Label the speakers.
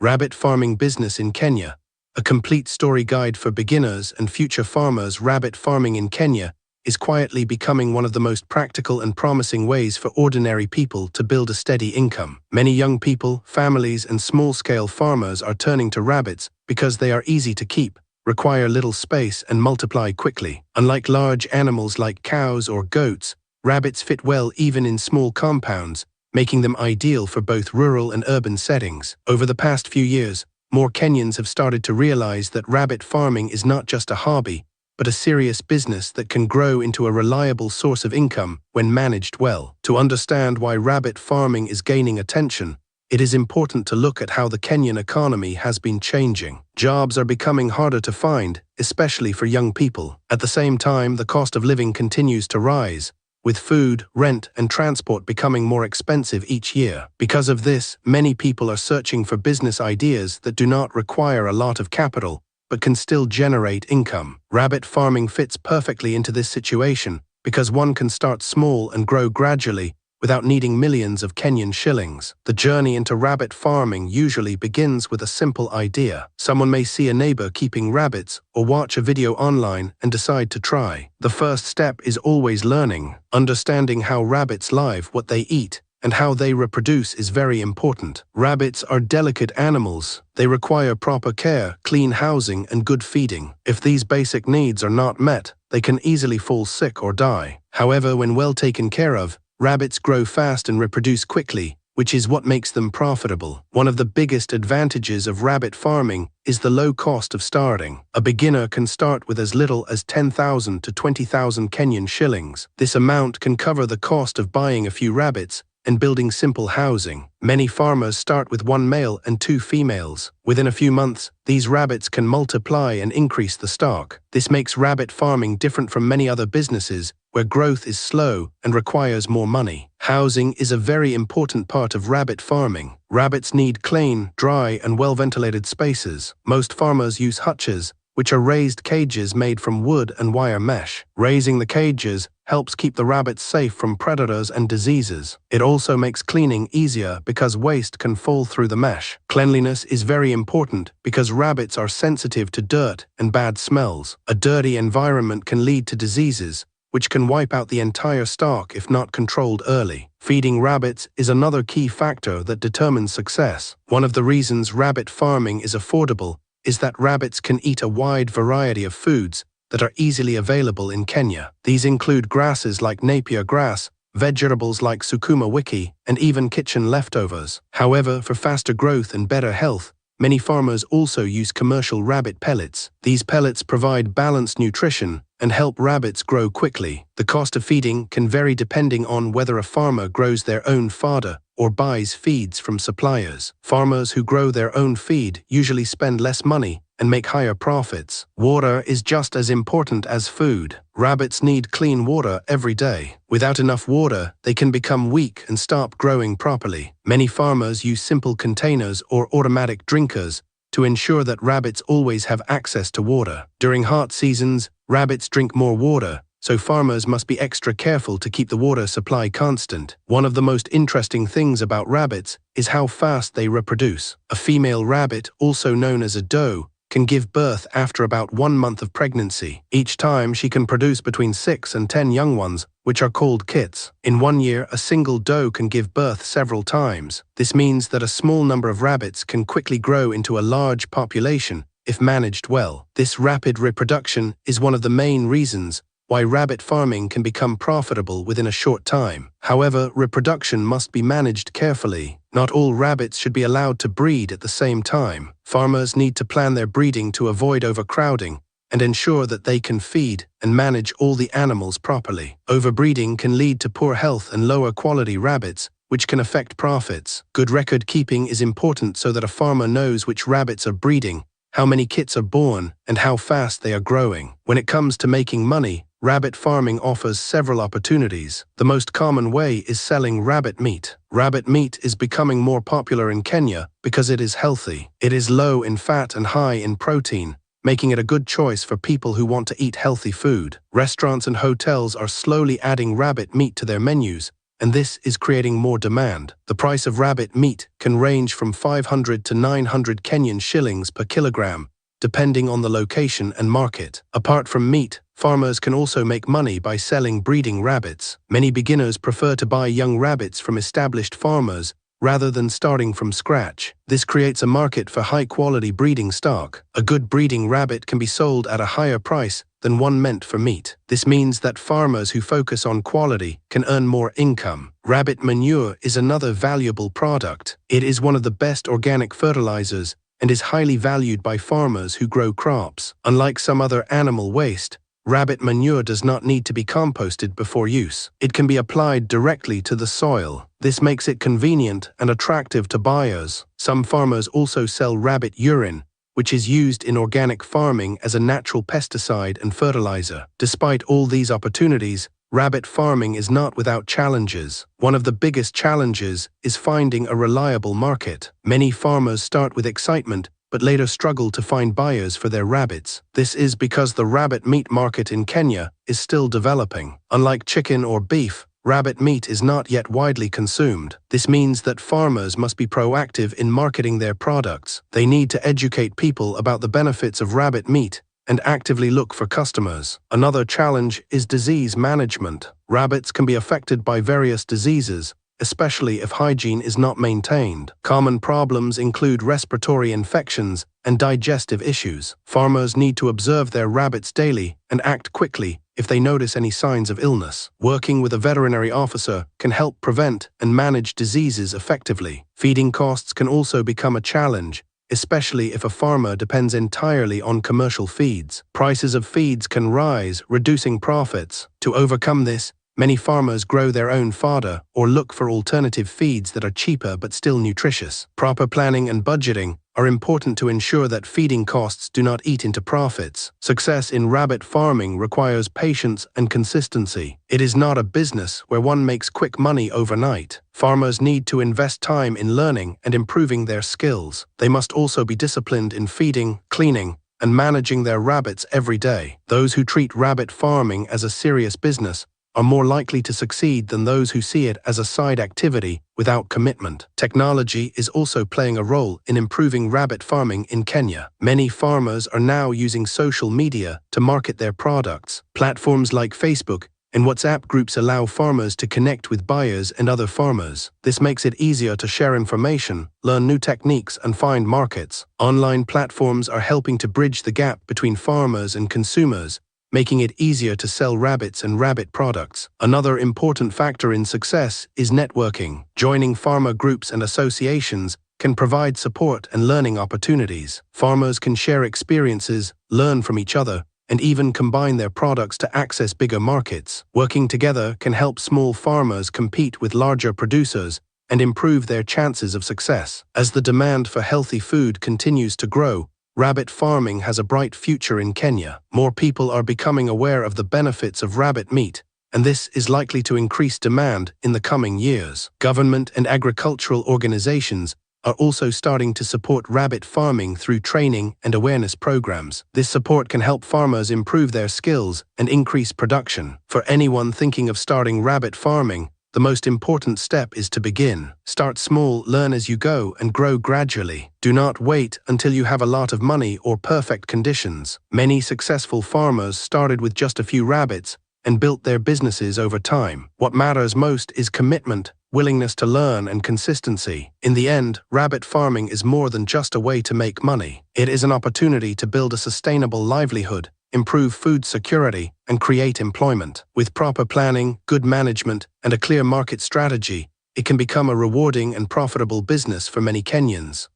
Speaker 1: Rabbit farming business in Kenya. A complete story guide for beginners and future farmers. Rabbit farming in Kenya is quietly becoming one of the most practical and promising ways for ordinary people to build a steady income. Many young people, families, and small-scale farmers are turning to rabbits because they are easy to keep, require little space, and multiply quickly. Unlike large animals like cows or goats, rabbits fit well even in small compounds, making them ideal for both rural and urban settings. Over the past few years, more Kenyans have started to realize that rabbit farming is not just a hobby, but a serious business that can grow into a reliable source of income when managed well. To understand why rabbit farming is gaining attention, it is important to look at how the Kenyan economy has been changing. Jobs are becoming harder to find, especially for young people. At the same time, the cost of living continues to rise, with food, rent, and transport becoming more expensive each year. Because of this, many people are searching for business ideas that do not require a lot of capital, but can still generate income. Rabbit farming fits perfectly into this situation because one can start small and grow gradually without needing millions of Kenyan shillings. The journey into rabbit farming usually begins with a simple idea. Someone may see a neighbor keeping rabbits or watch a video online and decide to try. The first step is always learning. Understanding how rabbits live, what they eat, and how they reproduce is very important. Rabbits are delicate animals. They require proper care, clean housing, and good feeding. If these basic needs are not met, they can easily fall sick or die. However, when well taken care of, rabbits grow fast and reproduce quickly, which is what makes them profitable. One of the biggest advantages of rabbit farming is the low cost of starting. A beginner can start with as little as 10,000 to 20,000 Kenyan shillings. This amount can cover the cost of buying a few rabbits and building simple housing. Many farmers start with one male and two females. Within a few months, these rabbits can multiply and increase the stock. This makes rabbit farming different from many other businesses, where growth is slow and requires more money. Housing is a very important part of rabbit farming. Rabbits need clean, dry, and well-ventilated spaces. Most farmers use hutches, which are raised cages made from wood and wire mesh. Raising the cages helps keep the rabbits safe from predators and diseases. It also makes cleaning easier because waste can fall through the mesh. Cleanliness is very important because rabbits are sensitive to dirt and bad smells. A dirty environment can lead to diseases, which can wipe out the entire stock if not controlled early. Feeding rabbits is another key factor that determines success. One of the reasons rabbit farming is affordable is that rabbits can eat a wide variety of foods that are easily available in Kenya. These include grasses like Napier grass, vegetables like sukuma wiki, and even kitchen leftovers. However, for faster growth and better health, many farmers also use commercial rabbit pellets. These pellets provide balanced nutrition and help rabbits grow quickly. The cost of feeding can vary depending on whether a farmer grows their own fodder or buys feeds from suppliers. Farmers who grow their own feed usually spend less money and make higher profits. Water is just as important as food. Rabbits need clean water every day. Without enough water, they can become weak and stop growing properly. Many farmers use simple containers or automatic drinkers to ensure that rabbits always have access to water. During hot seasons, rabbits drink more water, so farmers must be extra careful to keep the water supply constant. One of the most interesting things about rabbits is how fast they reproduce. A female rabbit, also known as a doe, can give birth after about 1 month of pregnancy. Each time she can produce between 6 and 10 young ones, which are called kits. In 1 year, a single doe can give birth several times. This means that a small number of rabbits can quickly grow into a large population if managed well. This rapid reproduction is one of the main reasons why rabbit farming can become profitable within a short time. However, reproduction must be managed carefully. Not all rabbits should be allowed to breed at the same time. Farmers need to plan their breeding to avoid overcrowding and ensure that they can feed and manage all the animals properly. Overbreeding can lead to poor health and lower quality rabbits, which can affect profits. Good record keeping is important so that a farmer knows which rabbits are breeding, how many kits are born, and how fast they are growing. When it comes to making money, rabbit farming offers several opportunities. The most common way is selling rabbit meat. Rabbit meat is becoming more popular in Kenya because it is healthy. It is low in fat and high in protein, making it a good choice for people who want to eat healthy food. Restaurants and hotels are slowly adding rabbit meat to their menus and this is creating more demand. The price of rabbit meat can range from 500 to 900 Kenyan shillings per kilogram, depending on the location and market. Apart from meat, farmers can also make money by selling breeding rabbits. Many beginners prefer to buy young rabbits from established farmers rather than starting from scratch. This creates a market for high-quality breeding stock. A good breeding rabbit can be sold at a higher price than one meant for meat. This means that farmers who focus on quality can earn more income. Rabbit manure is another valuable product. It is one of the best organic fertilizers and is highly valued by farmers who grow crops. Unlike some other animal waste, rabbit manure does not need to be composted before use. It can be applied directly to the soil. This makes it convenient and attractive to buyers. Some farmers also sell rabbit urine, which is used in organic farming as a natural pesticide and fertilizer. Despite all these opportunities, rabbit farming is not without challenges. One of the biggest challenges is finding a reliable market. Many farmers start with excitement, but later struggle to find buyers for their rabbits. This is because the rabbit meat market in Kenya is still developing. Unlike chicken or beef, rabbit meat is not yet widely consumed. This means that farmers must be proactive in marketing their products. They need to educate people about the benefits of rabbit meat and actively look for customers. Another challenge is disease management. Rabbits can be affected by various diseases, especially if hygiene is not maintained. Common problems include respiratory infections and digestive issues. Farmers need to observe their rabbits daily and act quickly if they notice any signs of illness. Working with a veterinary officer can help prevent and manage diseases effectively. Feeding costs can also become a challenge, especially if a farmer depends entirely on commercial feeds. Prices of feeds can rise, reducing profits. To overcome this, many farmers grow their own fodder or look for alternative feeds that are cheaper but still nutritious. Proper planning and budgeting are important to ensure that feeding costs do not eat into profits. Success in rabbit farming requires patience and consistency. It is not a business where one makes quick money overnight. Farmers need to invest time in learning and improving their skills. They must also be disciplined in feeding, cleaning, and managing their rabbits every day. Those who treat rabbit farming as a serious business are more likely to succeed than those who see it as a side activity without commitment. Technology is also playing a role in improving rabbit farming in Kenya. Many farmers are now using social media to market their products. Platforms like Facebook and WhatsApp groups allow farmers to connect with buyers and other farmers. This makes it easier to share information, learn new techniques, and find markets. Online platforms are helping to bridge the gap between farmers and consumers, making it easier to sell rabbits and rabbit products. Another important factor in success is networking. Joining farmer groups and associations can provide support and learning opportunities. Farmers can share experiences, learn from each other, and even combine their products to access bigger markets. Working together can help small farmers compete with larger producers and improve their chances of success. As the demand for healthy food continues to grow, rabbit farming has a bright future in Kenya. More people are becoming aware of the benefits of rabbit meat, and this is likely to increase demand in the coming years. Government and agricultural organizations are also starting to support rabbit farming through training and awareness programs. This support can help farmers improve their skills and increase production. For anyone thinking of starting rabbit farming, the most important step is to begin. Start small, learn as you go, and grow gradually. Do not wait until you have a lot of money or perfect conditions. Many successful farmers started with just a few rabbits and built their businesses over time. What matters most is commitment, willingness to learn, and consistency. In the end, rabbit farming is more than just a way to make money. It is an opportunity to build a sustainable livelihood, improve food security, and create employment. With proper planning, good management, and a clear market strategy, it can become a rewarding and profitable business for many Kenyans.